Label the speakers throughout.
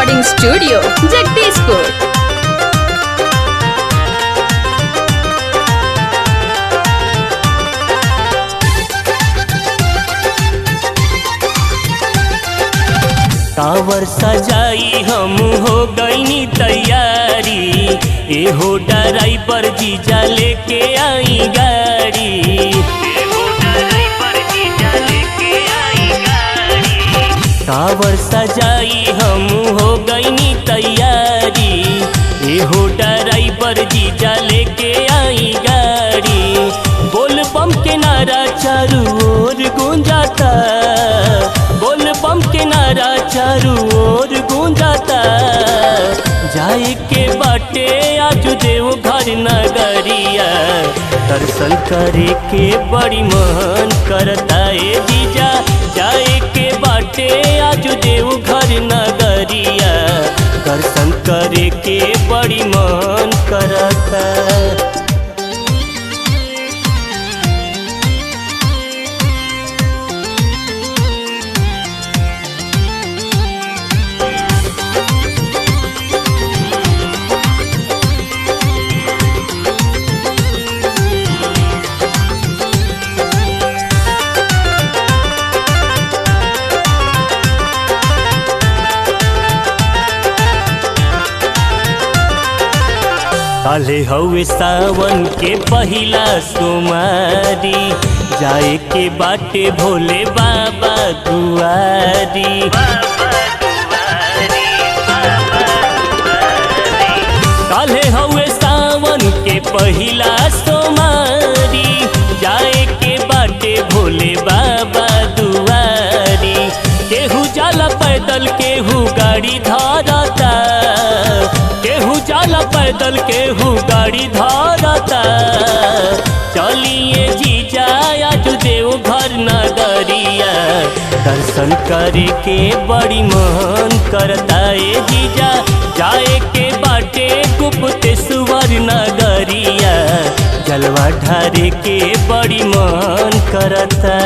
Speaker 1: Recording studio Jagdishpur.
Speaker 2: कांवर सजाई हम हो गईनी तैयारी, ए हो ड्राइवर जीजा लेके आई गाड़ी। कांवर सजाई हम हो गईनी तैयारी, ए हो ड्राइवर जीजा लेके आई गाड़ी। बोल बम के नारा चारू ओर गूंजाता, बोल बम के नारा चारू ओर गूंजाता। जाए के बाटे आज देव घर नगरिया, दर्शन करे के बड़ी मन करता ए जीजा। जाए के बाटे आज देव घर नगरिया, दर्शन करे के बड़ी मन करता। काले हवे सावन के पहिला सोमारी, जाए के बाटे भोले बाबा दुआरी। काले हवे सावन के पहिला सोमारी, जाए के बाटे भोले बाबा दुआरी। केहू जाला पैदल केहू गाड़ी धारता, केहू जाला पैदल केहू गाड़ी धारता। चलिए जीजा आज देव घर नगरिया, दर्शन करे के बड़ी मन करता ए जीजा। जाए के बाटे गुप्तेश्वर नगरिया, जलवा ढारे के बड़ी मन करता।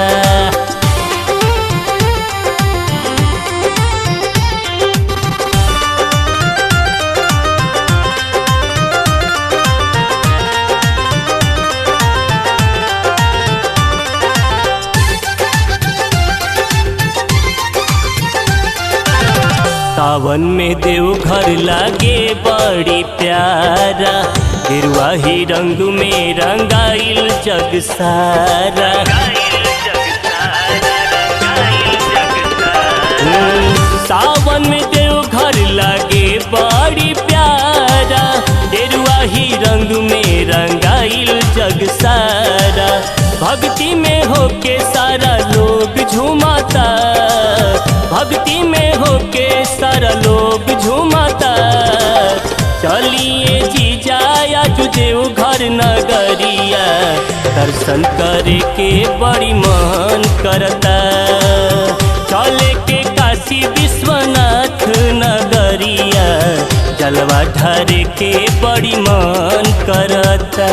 Speaker 2: सावन में देव घर लागे बड़ी प्यारा, गिरुआ ही रंग में रंगाइल जग सारा। सावन में देव घर लागे बड़ी प्यारा, गिरुआ ही रंग में रंगाइल जग सारा। भक्ति में होके सारा लोग झूमाता, भक्ति में होके सारा लोग झूमाता। चलिए जीजा आज देव घर नगरिया, दर्शन करे के बड़ी मन करता। चले के काशी विश्वनाथ नगरिया, जलवा ढारे के बड़ी मन करता।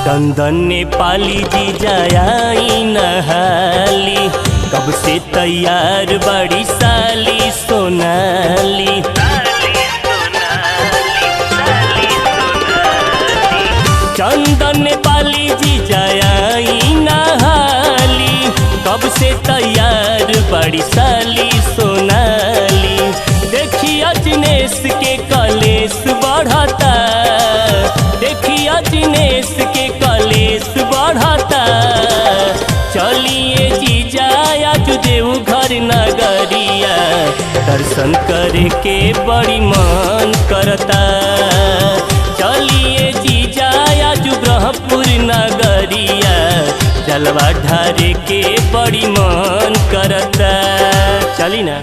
Speaker 2: चंदन नेपाली जी जाई नहाली, कब से तैयार बड़ी साली सोनाली। चंदन नेपाली जी जाई नहाली, कब से तैयार बड़ी साली सोनाली। देखिए दिनेश के कलेश बढ़ता, देखिए दिनेश के कलेश बढ़ता। चलिए जीजा आज देव घर नगरिया, दर्शन करे के बड़ी मन करता। चलिए जीजा आज ब्रह्मपुर नगरिया, जलवा ढारे के बड़ी मन करता। चली ना।